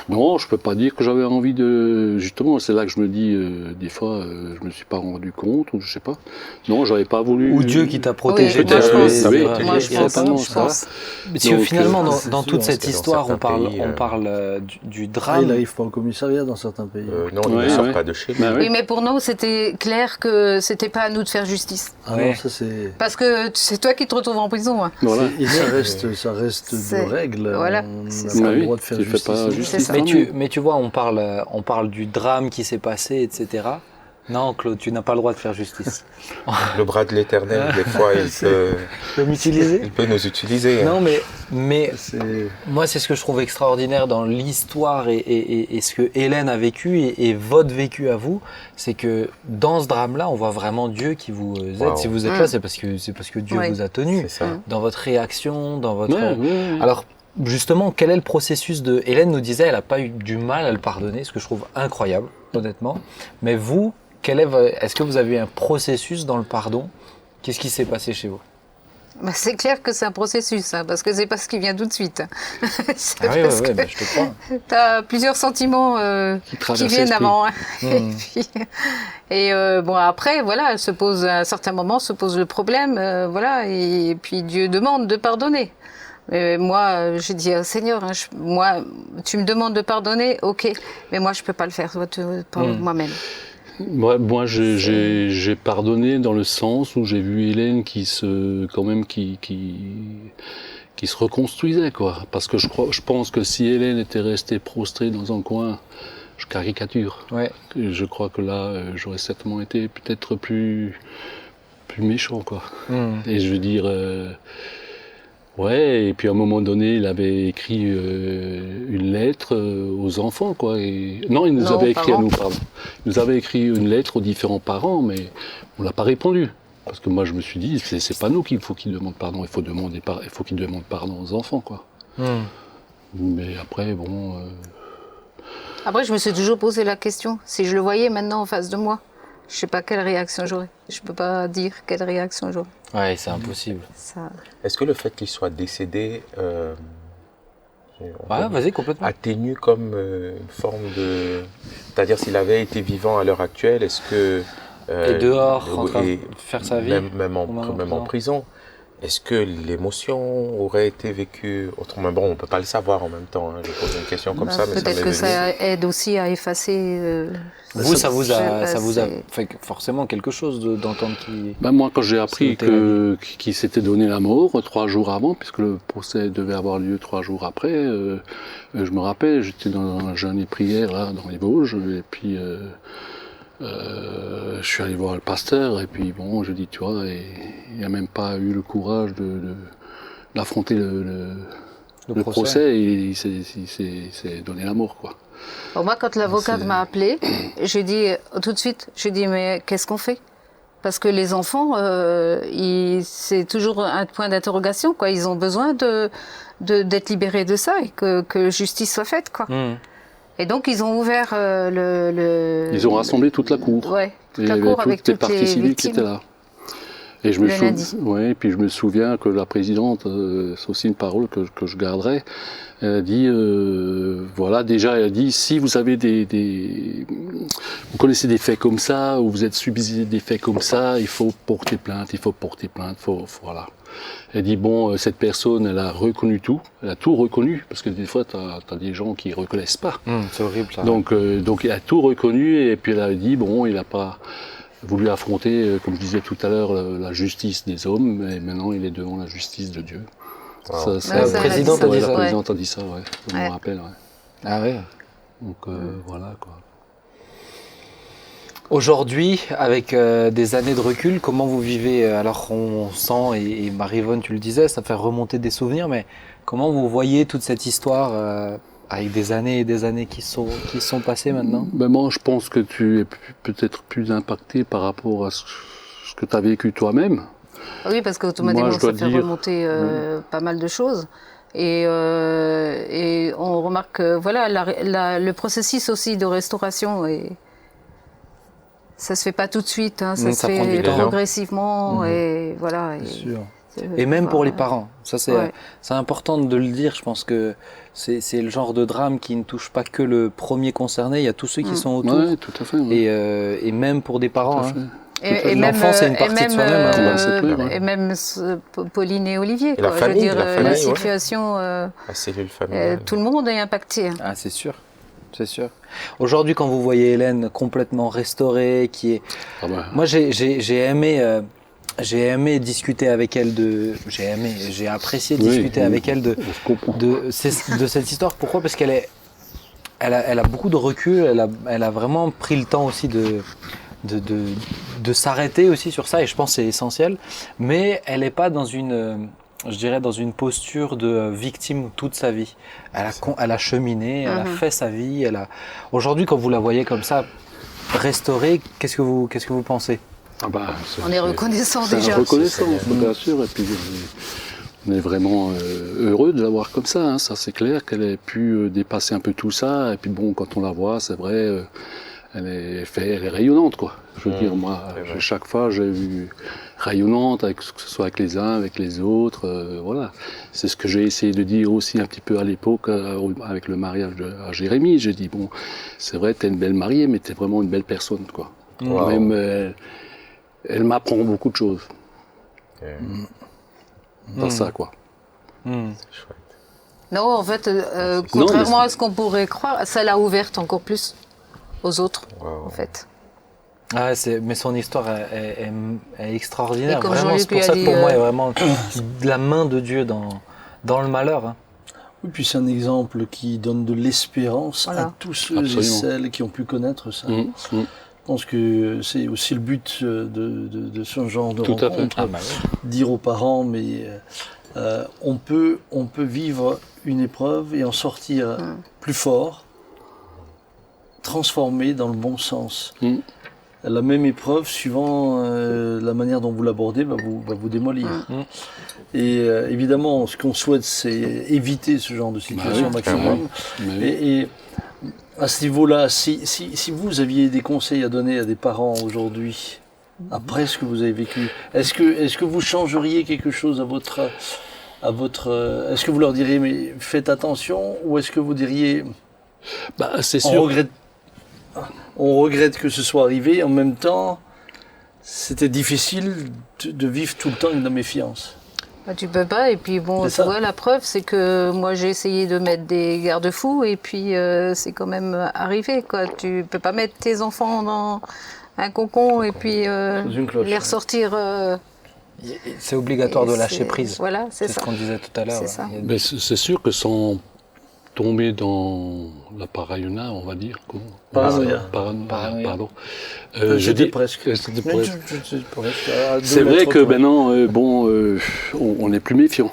Non, je peux pas dire que j'avais envie de. Justement, c'est là que je me dis des fois, je me suis pas rendu compte ou je sais pas. Non, j'avais pas voulu. Ou Dieu qui t'a protégé. Oui, moi, je pense. Oui, Moi, je pense. Parce que finalement, c'est dans sûr, toute cette parce que dans histoire, on certains parle pays, du Ah, drame. il n'arrive pas au commissariat dans certains pays. non, il ne sort pas de chez lui. Bah, Oui, mais pour nous, c'était clair que c'était pas à nous de faire justice. Ah Ouais. non, ça c'est... Parce que c'est toi qui te retrouves en prison. Hein. Voilà. Et ça reste C'est- de règles. voilà, On c'est n'a ça. pas le Oui, droit de faire tu fais justice. pas ici. justice. ça. Mais tu vois, on parle du drame qui s'est passé, etc. Non, Claude, tu n'as pas le droit de faire justice. Le bras de l'Éternel, des fois, il peut nous utiliser. Non, mais C'est... moi, c'est ce que je trouve extraordinaire dans l'histoire et ce que Hélène a vécu et votre vécu à vous, c'est que dans ce drame-là, on voit vraiment Dieu qui vous aide. Wow. Si vous êtes là, c'est parce que Dieu Ouais. vous a tenu. C'est ça. Dans votre réaction, dans votre... Ouais. Alors, justement, quel est le processus de... Hélène nous disait, elle n'a pas eu du mal à le pardonner, ce que je trouve incroyable, honnêtement. Mais vous, est-ce que vous avez eu un processus dans le pardon? Qu'est-ce qui s'est passé chez vous? Bah, c'est clair que c'est un processus, hein, parce que c'est pas ce qui vient tout de suite. C'est Ah oui, parce ouais, que bah, je te crois. tu as plusieurs sentiments qui traversent viennent l'esprit. avant. Hein. Hmm. Et bon, après, voilà, à un certain moment se pose le problème, voilà, et puis Dieu demande de pardonner. Mais moi, j'ai dit, Seigneur, hein, tu me demandes de pardonner, ok, mais moi, je peux pas le faire par moi-même. Moi, j'ai pardonné dans le sens où j'ai vu Hélène qui se reconstruisait, quoi. Parce que je pense que si Hélène était restée prostrée dans un coin, je caricature. Ouais. Je crois que là, j'aurais certainement été peut-être plus méchant, quoi. Et je veux dire, ouais. Et puis à un moment donné, il avait écrit une lettre aux enfants, quoi. Non, il nous Non, avait écrit parents. à nous, pardon. Il nous avait écrit une lettre aux différents parents, mais on l'a pas répondu. Parce que moi, je me suis dit, c'est pas nous qu'il faut qu'ils demandent pardon. Il faut qu'ils demandent pardon aux enfants, quoi. Mais après, bon. Après, je me suis toujours posé la question, si je le voyais maintenant en face de moi, je sais pas quelle réaction j'aurais. Je peux pas dire quelle réaction j'aurais. Ouais, c'est impossible. Ça... Est-ce que le fait qu'il soit décédé Ouais, vas-y, complètement. atténue comme une forme de... C'est-à-dire s'il avait été vivant à l'heure actuelle, est-ce que... Et dehors, en train de et faire sa vie. même en prison, est-ce que l'émotion aurait été vécue autrement? Bon, on ne peut pas le savoir en même temps, hein. Je pose une question comme ça, mais ça peut-être m'est que venu. ça aide aussi à effacer... Vous, ça vous a c'est- fait forcément quelque chose d'entendre qui... Ben moi, quand j'ai appris C'était la qu'il s'était donné la mort 3 jours avant, puisque le procès devait avoir lieu 3 jours après, je me rappelle, j'étais dans un jeûne et prière là, dans les Vosges, et puis je suis allé voir le pasteur, et puis bon, je dis, tu vois, et il n'a même pas eu le courage d'affronter le procès, et il s'est donné la mort, quoi. Bon, moi, quand l'avocate m'a appelé, j'ai dit tout de suite, mais qu'est-ce qu'on fait? Parce que les enfants, c'est toujours un point d'interrogation, quoi. Ils ont besoin d'être libérés de ça et que justice soit faite, quoi. Et donc, ils ont ouvert Ils ont rassemblé toute la cour. Ouais, toute Et la il y avait cour avec toutes les toutes les parties civiles qui victimes. étaient là. Et puis je me souviens que la présidente, c'est aussi une parole que je garderai, elle a dit, voilà, déjà elle a dit, si vous avez vous connaissez des faits comme ça, ou vous êtes subi des faits comme ça, il faut porter plainte, voilà. Elle dit, bon, cette personne, elle a reconnu tout, elle a tout reconnu, parce que des fois, t'as des gens qui reconnaissent pas. c'est horrible, ça. Donc il a tout reconnu, et puis elle a dit, bon, il n'a pas voulu affronter, comme je disais tout à l'heure, la justice des hommes, et maintenant il est devant la justice de Dieu. Wow. La présidente a dit ça. La présidente a dit ça, ouais. Je me rappelle, ouais. Ah ouais. Donc voilà, quoi. Aujourd'hui, avec des années de recul, comment vous vivez? Alors on sent, et Marie-Yvonne, tu le disais, ça fait remonter des souvenirs, mais comment vous voyez toute cette histoire avec des années et des années qui sont passées maintenant? Ben moi, je pense que tu es peut-être plus impacté par rapport à ce que tu as vécu toi-même. Oui, parce qu'automatiquement, ça fait remonter pas mal de choses. Et on remarque que le processus aussi de restauration, ça se fait pas tout de suite, hein, ça se fait progressivement. Et voilà. C'est sûr. Et même pour les parents, ça c'est important de le dire. Je pense que c'est le genre de drame qui ne touche pas que le premier concerné. Il y a tous ceux qui sont autour. Oui, tout à fait. Et même pour des parents. Et l'enfant, c'est une partie de soi-même. Et même Pauline et Olivier. Et la famille, la situation. La cellule familiale. Tout le monde est impacté. Ah, c'est sûr. C'est sûr. Aujourd'hui, quand vous voyez Hélène complètement restaurée, moi j'ai aimé discuter avec elle j'ai apprécié discuter avec elle de cette histoire. Pourquoi? Parce qu'elle a beaucoup de recul, elle a vraiment pris le temps aussi de s'arrêter aussi sur ça, et je pense que c'est essentiel, mais elle n'est pas dans une posture de victime toute sa vie. Elle a cheminé, elle a fait sa vie, aujourd'hui, quand vous la voyez comme ça, restaurée, qu'est-ce que vous pensez? On est reconnaissant déjà. C'est reconnaissant, bien sûr, et puis on est vraiment heureux de la voir comme ça, hein. Ça c'est clair qu'elle ait pu dépasser un peu tout ça, et puis bon, quand on la voit, c'est vrai, elle est rayonnante, quoi. Je veux dire, moi, chaque fois, j'ai vu rayonnante, que ce soit avec les uns, avec les autres, voilà. C'est ce que j'ai essayé de dire aussi un petit peu à l'époque, avec le mariage à Jérémy. J'ai dit, bon, c'est vrai, t'es une belle mariée, mais t'es vraiment une belle personne, quoi. Wow. Même, elle m'apprend beaucoup de choses. Dans ça, quoi. C'est chouette. Non, en fait, contrairement à ce qu'on pourrait croire, ça l'a ouverte encore plus aux autres, en fait. Ah, mais son histoire est extraordinaire. Vraiment, c'est pour ça que pour moi, elle est vraiment la main de Dieu dans le malheur. Hein. Oui, puis c'est un exemple qui donne de l'espérance à tous ceux et celles qui ont pu connaître ça. Je pense que c'est aussi le but de ce genre de rencontre. Dire aux parents, mais on peut vivre une épreuve et en sortir plus fort, transformé dans le bon sens. La même épreuve, suivant la manière dont vous l'abordez, va vous démolir. Et évidemment, ce qu'on souhaite, c'est éviter ce genre de situation maximum. Et à ce niveau-là, si vous aviez des conseils à donner à des parents aujourd'hui, après ce que vous avez vécu, est-ce que vous changeriez quelque chose est-ce que vous leur diriez, mais faites attention, ou est-ce que vous diriez, c'est sûr. On regrette que ce soit arrivé, en même temps, c'était difficile de vivre tout le temps avec la méfiance. Tu peux pas, et puis bon, tu vois, la preuve, c'est que moi j'ai essayé de mettre des garde-fous, et puis c'est quand même arrivé, quoi. Tu peux pas mettre tes enfants dans un cocon, et puis les ressortir... C'est obligatoire de lâcher prise. Voilà, c'est ce qu'on disait tout à l'heure. C'est sûr que sans tomber dans la paranoïa, on va dire. Pardon. Je dis presque. C'est vrai que maintenant, on n'est plus méfiant.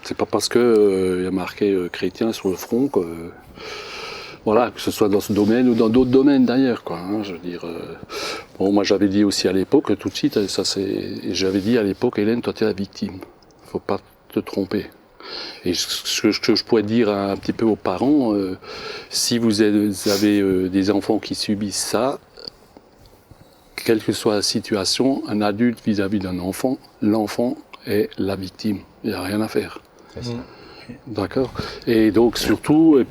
C'est pas parce que y a marqué chrétien sur le front que voilà, que ce soit dans ce domaine ou dans d'autres domaines d'ailleurs, quoi. Hein, je veux dire. Moi j'avais dit aussi à l'époque, tout de suite, j'avais dit à l'époque, Hélène, toi tu es la victime. Faut pas te tromper. Et ce que je pourrais dire un petit peu aux parents, si vous avez des enfants qui subissent ça, quelle que soit la situation, un adulte vis-à-vis d'un enfant, l'enfant est la victime. Il n'y a rien à faire. C'est ça. D'accord. Et donc surtout, il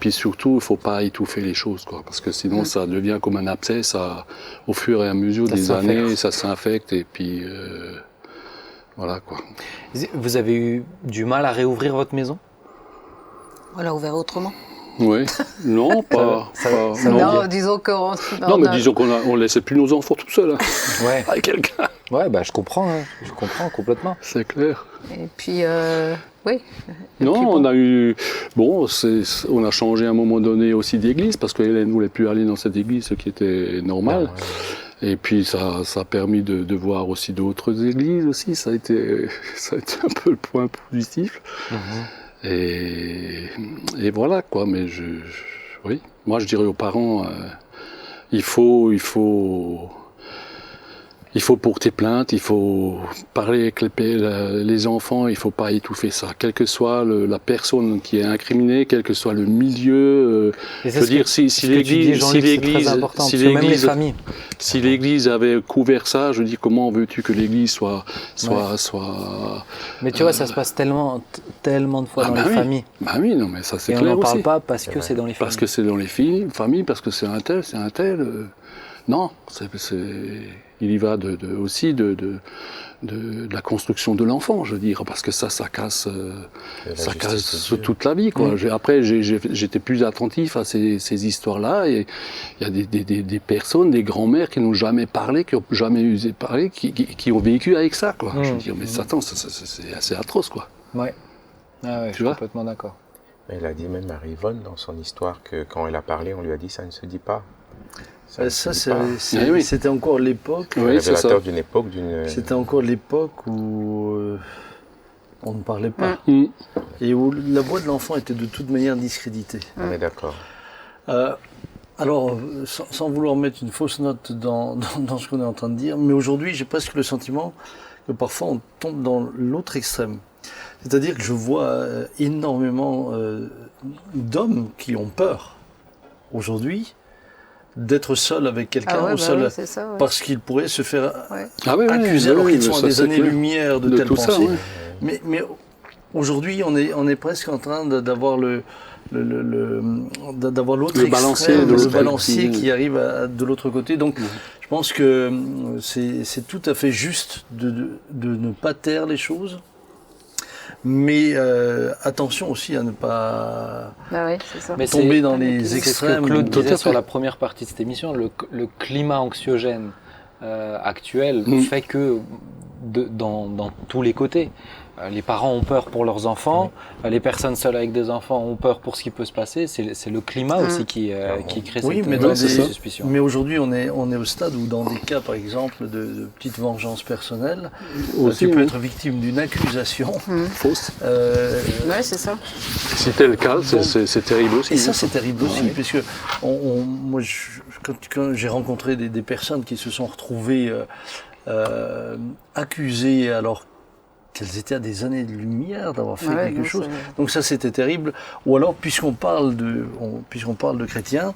ne faut pas étouffer les choses, quoi, parce que sinon ça devient comme un abcès, au fur et à mesure des années, ça s'infecte, et puis... voilà, quoi. Vous avez eu du mal à réouvrir votre maison? On l'a ouvert autrement. Oui, non, pas. Non, disons qu'on. Non, mais disons qu'on ne laissait plus nos enfants tout seuls. Hein, avec quelqu'un. Ouais, je comprends, hein, je comprends complètement. C'est clair. Et puis, oui. Non, on a eu. Bon, on a changé à un moment donné aussi d'église, parce que Hélène ne voulait plus aller dans cette église, ce qui était normal. Et puis ça a permis de voir aussi d'autres églises aussi, ça a été un peu le point positif. Et voilà, quoi. Mais oui, moi je dirais aux parents, il faut porter plainte, il faut parler avec les enfants, il faut pas étouffer ça, quelle que soit la personne qui est incriminée, quel que soit le milieu. Je veux dire, si l'Église avait couvert ça, je dis comment veux-tu que l'Église soit. Mais tu vois, ça se passe tellement de fois dans les familles. Bah oui, non, mais ça c'est clair aussi. Et on n'en parle pas parce que c'est dans les familles. Parce que c'est dans les familles, parce que c'est un tel. Non, il y va aussi de la construction de l'enfant, je veux dire, parce que ça casse toute la vie, quoi. Après, j'étais plus attentif à ces histoires-là, et il y a des personnes, des grands-mères qui n'ont jamais parlé, qui n'ont jamais osé parler, qui ont vécu avec ça, quoi. Je veux dire, mais attends, c'est assez atroce, quoi. Ouais. Ah ouais, je suis complètement d'accord. Elle a dit même à Yvonne dans son histoire que quand elle a parlé, on lui a dit ça ne se dit pas. C'était encore l'époque. Oui, révélateur d'une époque. C'était encore l'époque où on ne parlait pas. Et où la voix de l'enfant était de toute manière discréditée. On est d'accord. Alors, sans vouloir mettre une fausse note dans ce qu'on est en train de dire, mais aujourd'hui, j'ai presque le sentiment que parfois on tombe dans l'autre extrême. C'est-à-dire que je vois énormément d'hommes qui ont peur aujourd'hui d'être seul avec quelqu'un parce qu'il pourrait se faire accuser alors qu'ils sont à des années-lumière de telles pensées. Mais aujourd'hui, on est presque en train d'avoir d'avoir l'autre extrême, le balancier qui arrive de l'autre côté. Donc, je pense que c'est tout à fait juste de ne pas taire les choses. Mais attention aussi à ne pas tomber dans les extrêmes. Ce que Claude disait sur la première partie de cette émission, le climat anxiogène actuel fait que dans tous les côtés, les parents ont peur pour leurs enfants, les personnes seules avec des enfants ont peur pour ce qui peut se passer. C'est le climat aussi qui crée cette suspicion. Mais aujourd'hui, on est au stade où, dans des cas, par exemple, de petites vengeances personnelles, tu peux être victime d'une accusation fausse. Oui, c'est ça. Si tel le cas, c'est terrible aussi. Et ça, c'est terrible aussi, puisque moi, quand j'ai rencontré des personnes qui se sont retrouvées accusées alors qu'elles étaient à des années de lumière d'avoir fait quelque chose. Donc ça, c'était terrible. Ou alors, puisqu'on parle de chrétiens,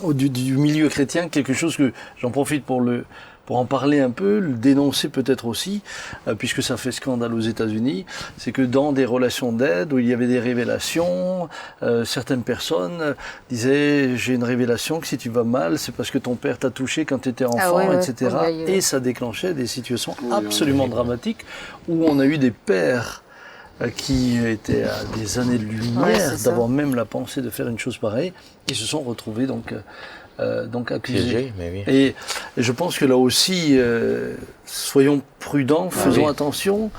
du milieu chrétien, quelque chose que j'en profite pour en parler un peu, le dénoncer peut-être aussi, puisque ça fait scandale aux États-Unis, c'est que dans des relations d'aide où il y avait des révélations, certaines personnes disaient « j'ai une révélation que si tu vas mal, c'est parce que ton père t'a touché quand tu étais enfant, etc. » Et ça déclenchait des situations absolument dramatiques où on a eu des pères qui étaient à des années de lumière d'avoir même la pensée de faire une chose pareille, qui se sont retrouvés donc accusés. Et je pense que là aussi, soyons prudents, faisons attention,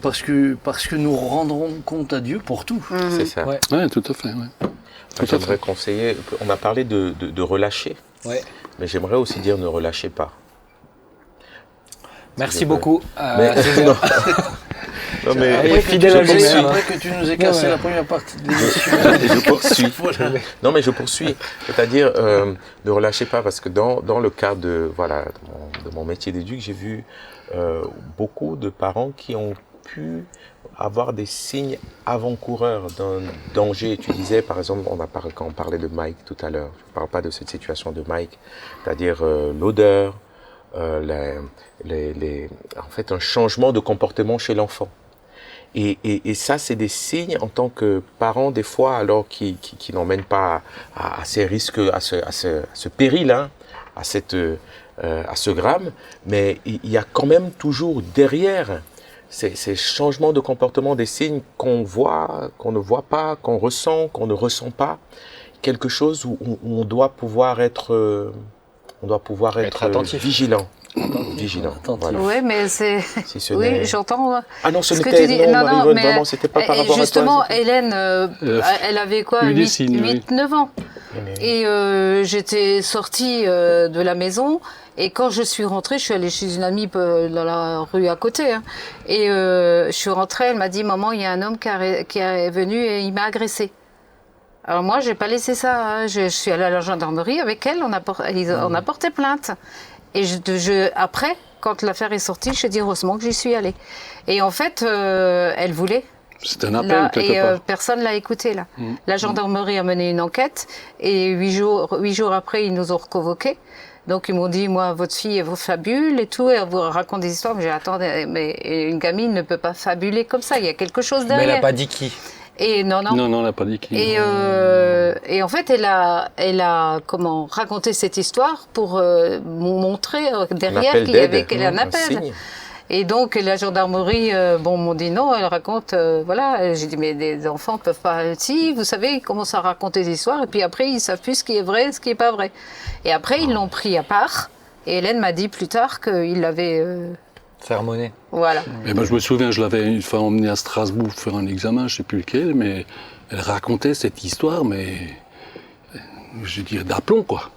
parce que nous rendrons compte à Dieu pour tout. C'est ça. Oui, tout à fait. J'aimerais conseiller, on a parlé de relâcher, mais j'aimerais aussi dire ne relâchez pas. Merci beaucoup. Non, mais fidèle à lui. Après que tu nous aies cassé la première partie de l'émission. Je poursuis. Non, mais je poursuis. C'est-à-dire, ne relâchez pas, parce que dans le cadre de mon métier d'éduc, j'ai vu beaucoup de parents qui ont pu avoir des signes avant-coureurs d'un danger. Tu disais, par exemple, quand on parlait de Mike tout à l'heure, je ne parle pas de cette situation de Mike, c'est-à-dire l'odeur, en fait, un changement de comportement chez l'enfant. Et ça, c'est des signes en tant que parent, des fois, alors qui n'emmènent pas à ces risques, à ce péril, à ce drame, mais il y a quand même toujours derrière ces changements de comportement, des signes qu'on voit, qu'on ne voit pas, qu'on ressent, qu'on ne ressent pas, quelque chose où on doit pouvoir être attentif, vigilant. Voilà. Oui, mais c'est. Oui, j'entends. Ah non, ce n'était pas Marie-Yvonne, vraiment, c'était pas par rapport justement, à toi. Hélène, elle avait quoi, 8-9 ans. Et j'étais sortie de la maison. Et quand je suis rentrée, je suis allée chez une amie dans la rue à côté. Hein, et je suis rentrée, elle m'a dit, maman, il y a un homme qui est venu et il m'a agressée. Alors moi, j'ai pas laissé ça. Hein. Je suis allée à la gendarmerie avec elle. On a porté plainte. Et après, quand l'affaire est sortie, je dis heureusement que j'y suis allée. Et en fait, elle voulait. C'était un appel quelque part. Personne l'a écouté là. La gendarmerie a mené une enquête et 8 jours après, ils nous ont reconvoqués. Donc ils m'ont dit, moi, votre fille, elle vous fabule et tout, et elle vous raconte des histoires. Mais j'ai attendez, mais une gamine ne peut pas fabuler comme ça. Il y a quelque chose derrière. Mais elle n'a pas dit qui. Et non, elle n'a pas dit qui. Et en fait, elle a raconté cette histoire pour montrer derrière qu'il y avait un appel. Et donc, la gendarmerie, m'ont dit non, elle raconte, voilà. J'ai dit, mais des enfants ne peuvent pas. Si, vous savez, ils commencent à raconter des histoires, et puis après, ils ne savent plus ce qui est vrai, ce qui n'est pas vrai. Et après, ils l'ont pris à part, et Hélène m'a dit plus tard qu'il l'avait. Sermonné. Voilà. Et je me souviens, je l'avais une fois emmenée à Strasbourg faire un examen, je ne sais plus lequel, mais elle racontait cette histoire, mais je dirais d'aplomb, quoi,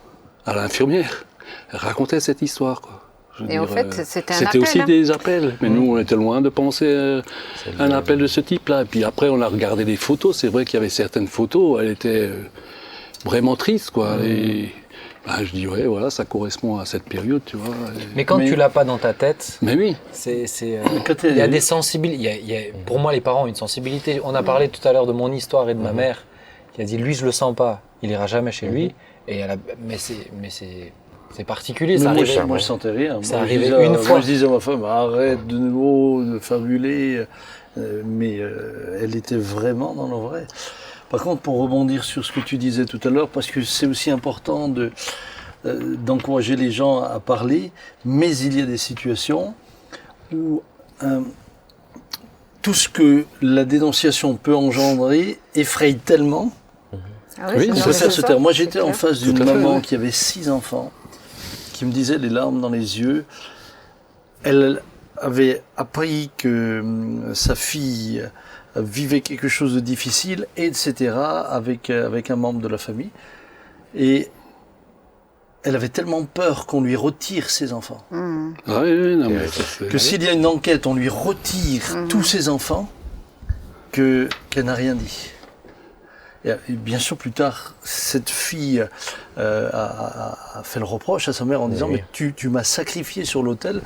à l'infirmière. Elle racontait cette histoire, quoi. En fait, c'était un appel. C'était aussi des appels, mais nous, on était loin de penser à un appel de ce type-là. Et puis après, on a regardé les photos. C'est vrai qu'il y avait certaines photos, elles étaient vraiment tristes, quoi. Et je dis, ouais, voilà, ça correspond à cette période, tu vois. Mais quand tu l'as pas dans ta tête, mais oui. Il y a des sensibilités. Pour moi, les parents ont une sensibilité. On a parlé tout à l'heure de mon histoire et de ma mère, qui a dit, lui, je le sens pas, il ira jamais chez lui. Et c'est particulier, ça arrive. Moi, je sentais rien. Ça arrivait une fois. Moi, je disais à ma femme, arrête de nouveau de fabuler. Mais elle était vraiment dans le vrai. Par contre, pour rebondir sur ce que tu disais tout à l'heure, parce que c'est aussi important d'encourager les gens à parler, mais il y a des situations où tout ce que la dénonciation peut engendrer effraie tellement. Il faut faire se taire. Moi, j'étais en face d'une maman qui avait 6 enfants, qui me disait les larmes dans les yeux. Elle avait appris que sa fille vivait quelque chose de difficile, etc., avec un membre de la famille. Et elle avait tellement peur qu'on lui retire ses enfants. Que s'il y a une enquête, on lui retire tous ses enfants, qu'elle n'a rien dit. Et bien sûr, plus tard, cette fille a fait le reproche à sa mère en disant « Mais tu m'as sacrifié sur l'autel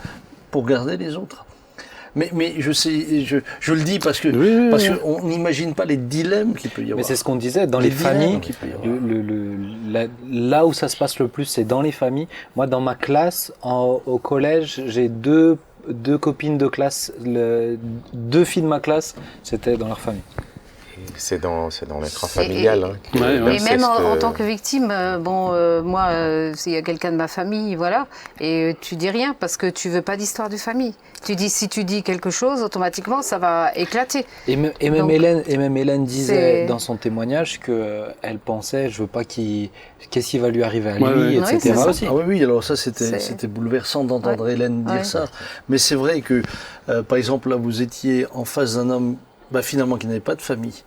pour garder les autres. » Mais je sais, je le dis parce qu'on n'imagine pas les dilemmes qu'il peut y avoir. Mais c'est ce qu'on disait, dans les familles, là où ça se passe le plus, c'est dans les familles. Moi, dans ma classe, au collège, j'ai deux copines de classe, 2 filles de ma classe, c'était dans leur famille. C'est dans l'intrafamilial. Et même en tant que victime, moi, s'il y a quelqu'un de ma famille, voilà, et tu dis rien parce que tu veux pas d'histoire de famille. Si tu dis quelque chose, automatiquement, ça va éclater. Et même Hélène disait dans son témoignage qu'elle pensait, je veux pas qu'est-ce qui va lui arriver à lui, etc. Aussi. Ah oui, alors ça, c'était bouleversant d'entendre Hélène dire ça. Mais c'est vrai que, par exemple, là, vous étiez en face d'un homme finalement qui n'avait pas de famille.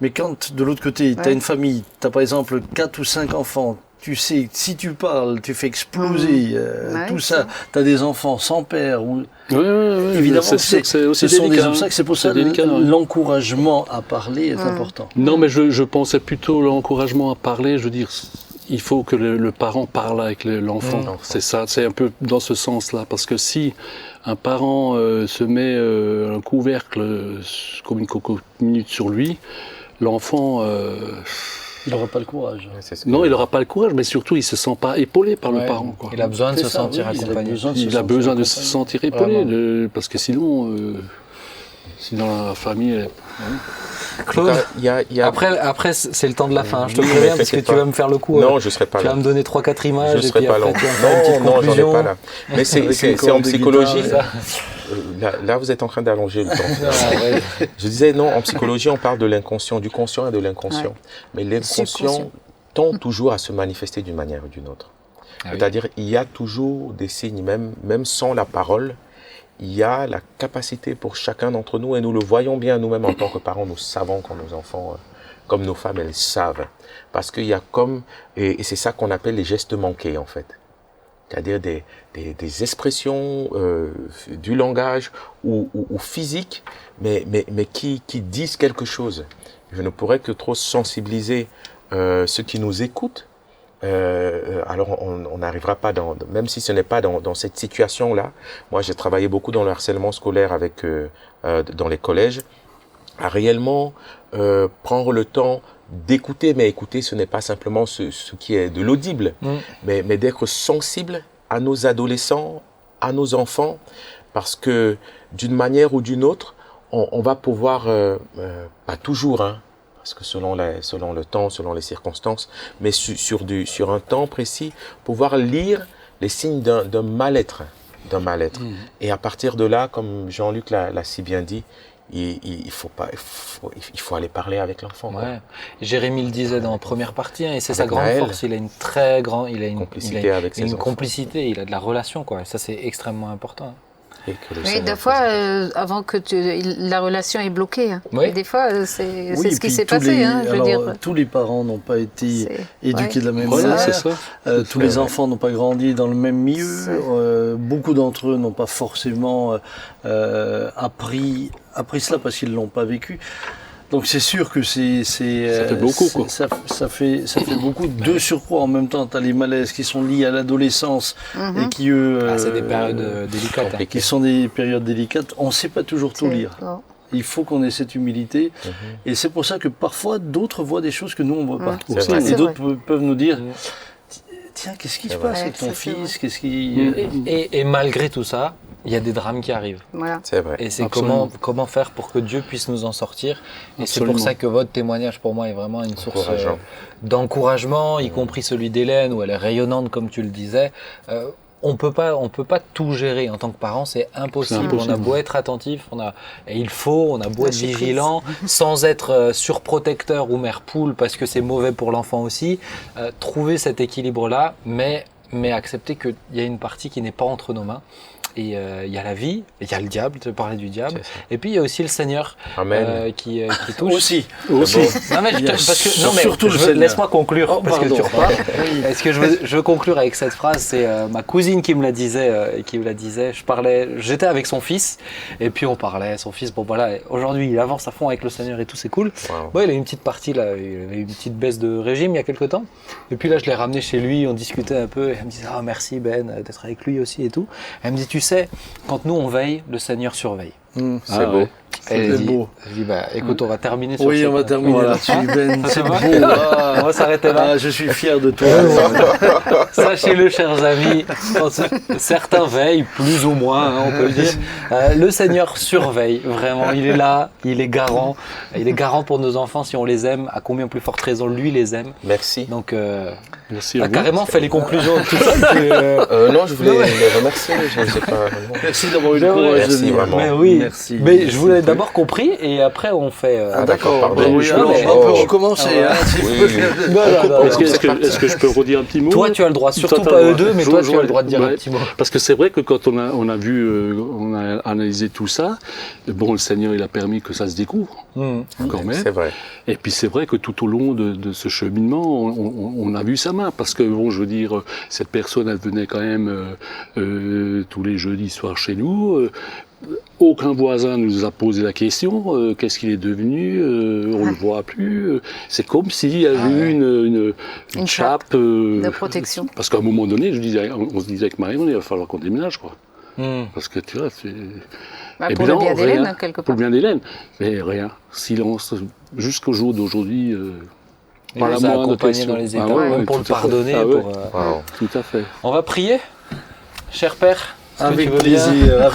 Mais quand de l'autre côté, tu as une famille, tu as par exemple 4 ou 5 enfants, tu sais, si tu parles, tu fais exploser tout ça, tu as des enfants sans père. Évidemment, ce sont des obstacles, c'est pour ça que l'encouragement à parler est important. Non, mais je pensais plutôt l'encouragement à parler, je veux dire, il faut que le parent parle avec l'enfant. C'est ça, c'est un peu dans ce sens-là, parce que si un parent se met un couvercle comme une cocotte-minute sur lui, l'enfant... il n'aura pas le courage. Non, il n'aura pas le courage, mais surtout, il ne se sent pas épaulé par le parent. Il a besoin de se sentir accompagné. Il a besoin de se sentir épaulé, parce que sinon la famille... Claude, après c'est le temps de la fin. Je te préviens parce que tu vas me faire le coup. Non, je ne serai pas là. Tu vas me donner 3-4 images. Je ne serai pas là. Non, j'en ai pas là. Mais c'est en psychologie. Là, vous êtes en train d'allonger le temps. Je disais, non, en psychologie, on parle de l'inconscient, du conscient et de l'inconscient. Mais l'inconscient tend toujours à se manifester d'une manière ou d'une autre. C'est-à-dire, il y a toujours des signes, même sans la parole. Il y a la capacité pour chacun d'entre nous, et nous le voyons bien nous-mêmes en tant que parents, nous savons quand nos enfants comme nos femmes, elles savent. Parce qu'il y a et c'est ça qu'on appelle les gestes manqués, en fait. C'est-à-dire des expressions du langage ou physique, mais qui disent quelque chose. Je ne pourrais que trop sensibiliser ceux qui nous écoutent. Alors on n'arrivera pas même si ce n'est pas dans cette situation-là. Moi, j'ai travaillé beaucoup dans le harcèlement scolaire dans les collèges, à réellement prendre le temps d'écouter, mais écouter, ce n'est pas simplement ce qui est de l'audible, mais d'être sensible à nos adolescents, à nos enfants, parce que d'une manière ou d'une autre, on va pouvoir, pas toujours, parce que selon le temps, selon les circonstances, mais sur un temps précis, pouvoir lire les signes d'un mal-être. Et à partir de là, comme Jean-Luc l'a si bien dit, il faut aller parler avec l'enfant. Ouais. Jérémy le disait dans la première partie, et c'est sa grande force. Il a une très grande complicité avec ses enfants. Complicité, il a de la relation, quoi. Et ça, c'est extrêmement important. Oui, des fois, avant que la relation est bloquée. Oui. Et des fois, c'est ce qui s'est passé. Tous les parents n'ont pas été éduqués de la même manière. C'est ça. Tous les enfants n'ont pas grandi dans le même milieu. Beaucoup d'entre eux n'ont pas forcément appris cela parce qu'ils ne l'ont pas vécu. Donc c'est sûr que ça fait beaucoup, quoi. Ça fait beaucoup. De surcroît, en même temps, tu as les malaises qui sont liés à l'adolescence et qui, c'est des périodes délicates. Qui sont des périodes délicates. On ne sait pas toujours tout lire. Non. Il faut qu'on ait cette humilité. Et c'est pour ça que parfois, d'autres voient des choses que nous, on ne voit pas. Et d'autres peuvent nous dire... Tiens, qu'est-ce qui se passe avec ton fils? Et malgré tout ça, il y a des drames qui arrivent. Voilà. C'est vrai. Et c'est comment faire pour que Dieu puisse nous en sortir. Et c'est pour ça que votre témoignage, pour moi, est vraiment une source d'encouragement, y compris celui d'Hélène, où elle est rayonnante, comme tu le disais. On peut pas tout gérer en tant que parent, c'est impossible. On a beau être attentif, on a beau être vigilant, sans être surprotecteur ou mère poule, parce que c'est mauvais pour l'enfant aussi. Trouver cet équilibre-là, mais accepter qu'il y a une partie qui n'est pas entre nos mains. Et il y a la vie, il y a le diable, tu parlais du diable, et puis il y a aussi le Seigneur qui touche. Aussi. Non mais surtout laisse-moi conclure parce que tu repars. Est-ce que je veux conclure avec cette phrase? C'est ma cousine qui me la disait, j'étais avec son fils et puis on parlait. Son fils, bon voilà, aujourd'hui il avance à fond avec le Seigneur et tout, c'est cool. Wow. Bon, il a eu une petite partie là, il avait une petite baisse de régime il y a quelques temps. Et puis là je l'ai ramené chez lui, on discutait un peu et elle me disait merci Ben d'être avec lui aussi et tout. Elle me dit tu sais, quand nous on veille, le Seigneur surveille. C'est beau. C'est beau. Je dis, écoute, on va terminer sur on va terminer là-dessus. Ben, c'est beau. On va s'arrêter là. Je suis fier de toi. Sachez-le, chers amis, certains veillent, plus ou moins, on peut le dire. Le Seigneur surveille, vraiment. Il est là, il est garant. Il est garant pour nos enfants si on les aime. À combien plus forte raison lui les aime. Merci. Donc, merci. T'as carrément fait les conclusions tout ça. Non, je voulais les remercier. Je sais pas. Merci d'avoir eu le courage de venir. Vraiment. Mais oui. Merci. Mais je voulais d'abord compris et après on fait. D'accord, pardon. On peut recommencer. Est-ce que je peux redire un petit mot? Toi, tu as le droit, surtout pas eux deux, mais toi, tu as le droit de dire un petit mot. Parce que c'est vrai que quand on a analysé tout ça, bon, le Seigneur, il a permis que ça se découvre, quand même. C'est vrai. Et puis c'est vrai que tout au long de ce cheminement, on a vu sa main, parce que bon, je veux dire, cette personne, elle venait quand même tous les jeudis soirs chez nous. Aucun voisin nous a posé la question, qu'est-ce qu'il est devenu, on ne le voit plus. C'est comme s'il y avait eu une chape de protection. Parce qu'à un moment donné, on se disait avec Marion, il va falloir qu'on déménage, quoi. Parce que tu vois, c'est... pour le bien d'Hélène, quelque part. Pour le bien d'Hélène, mais rien, silence, jusqu'au jour d'aujourd'hui. Par la moindre question. Dans les états, même pour le pardonner. Tout à fait. On va prier, cher Père. Avec plaisir.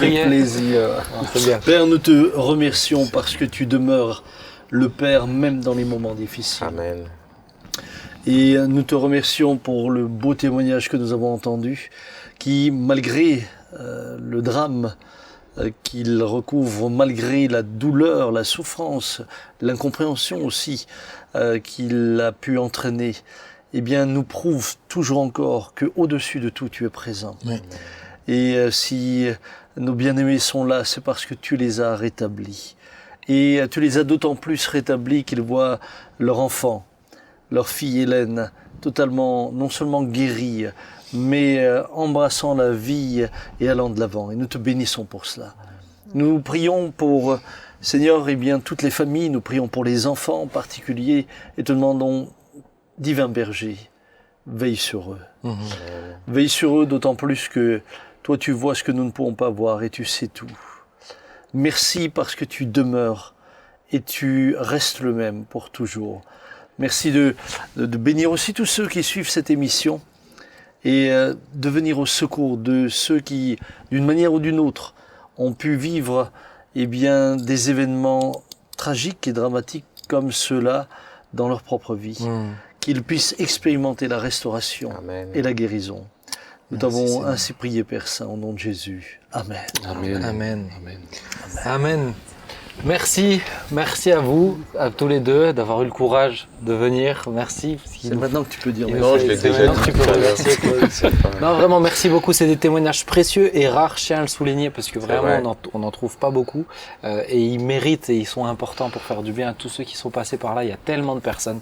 Père, nous te remercions parce que tu demeures le Père même dans les moments difficiles. Amen. Et nous te remercions pour le beau témoignage que nous avons entendu, qui, malgré le drame qu'il recouvre, malgré la douleur, la souffrance, l'incompréhension aussi qu'il a pu entraîner, eh bien, nous prouve toujours encore qu'au-dessus de tout, tu es présent. Oui. Et si nos bien-aimés sont là, c'est parce que tu les as rétablis. Et tu les as d'autant plus rétablis qu'ils voient leur enfant, leur fille Hélène, totalement, non seulement guérie, mais embrassant la vie et allant de l'avant. Et nous te bénissons pour cela. Nous prions pour, Seigneur, eh bien, toutes les familles, nous prions pour les enfants en particulier, et te demandons, divin berger, veille sur eux. Veille sur eux d'autant plus que toi tu vois ce que nous ne pouvons pas voir et tu sais tout. Merci parce que tu demeures et tu restes le même pour toujours. Merci de bénir aussi tous ceux qui suivent cette émission et de venir au secours de ceux qui, d'une manière ou d'une autre, ont pu vivre eh bien, des événements tragiques et dramatiques comme ceux-là dans leur propre vie. Qu'ils puissent expérimenter la restauration et la guérison. Nous t'avons ainsi prié, Père Saint, au nom de Jésus. Amen. Amen. Amen. Amen. Amen. Merci à vous, à tous les deux, d'avoir eu le courage de venir. Merci. C'est maintenant que tu peux dire merci. Non, je l'ai déjà dit. Non, vraiment, merci beaucoup. C'est des témoignages précieux et rares, je tiens à le souligner, parce que vraiment, on n'en trouve pas beaucoup. Et ils méritent et ils sont importants pour faire du bien à tous ceux qui sont passés par là. Il y a tellement de personnes.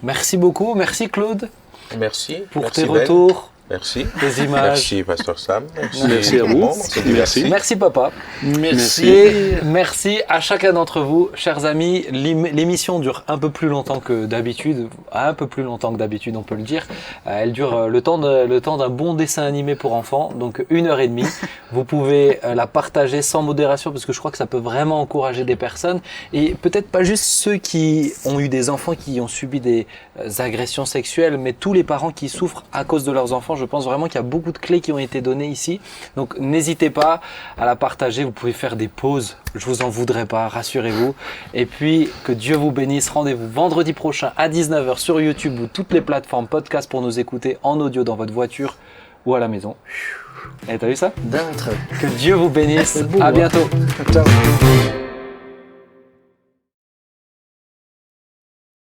Merci beaucoup. Merci Claude. Merci. Pour tes retours. Merci. Des images. Merci, Pasteur Sam. Merci à vous. Merci. Merci, papa. Merci. Et merci à chacun d'entre vous, chers amis. L'émission dure un peu plus longtemps que d'habitude. On peut le dire. Elle dure le temps d'un bon dessin animé pour enfants, donc 1h30. Vous pouvez la partager sans modération, parce que je crois que ça peut vraiment encourager des personnes. Et peut-être pas juste ceux qui ont eu des enfants qui ont subi des agressions sexuelles, mais tous les parents qui souffrent à cause de leurs enfants. Je pense vraiment qu'il y a beaucoup de clés qui ont été données ici. Donc n'hésitez pas à la partager. Vous pouvez faire des pauses. Je vous en voudrais pas, rassurez-vous. Et puis que Dieu vous bénisse. Rendez-vous vendredi prochain à 19h sur YouTube ou toutes les plateformes podcast pour nous écouter en audio dans votre voiture ou à la maison. Et t'as vu ça ? D'un trait. Que Dieu vous bénisse. Beau, à bientôt. Ciao.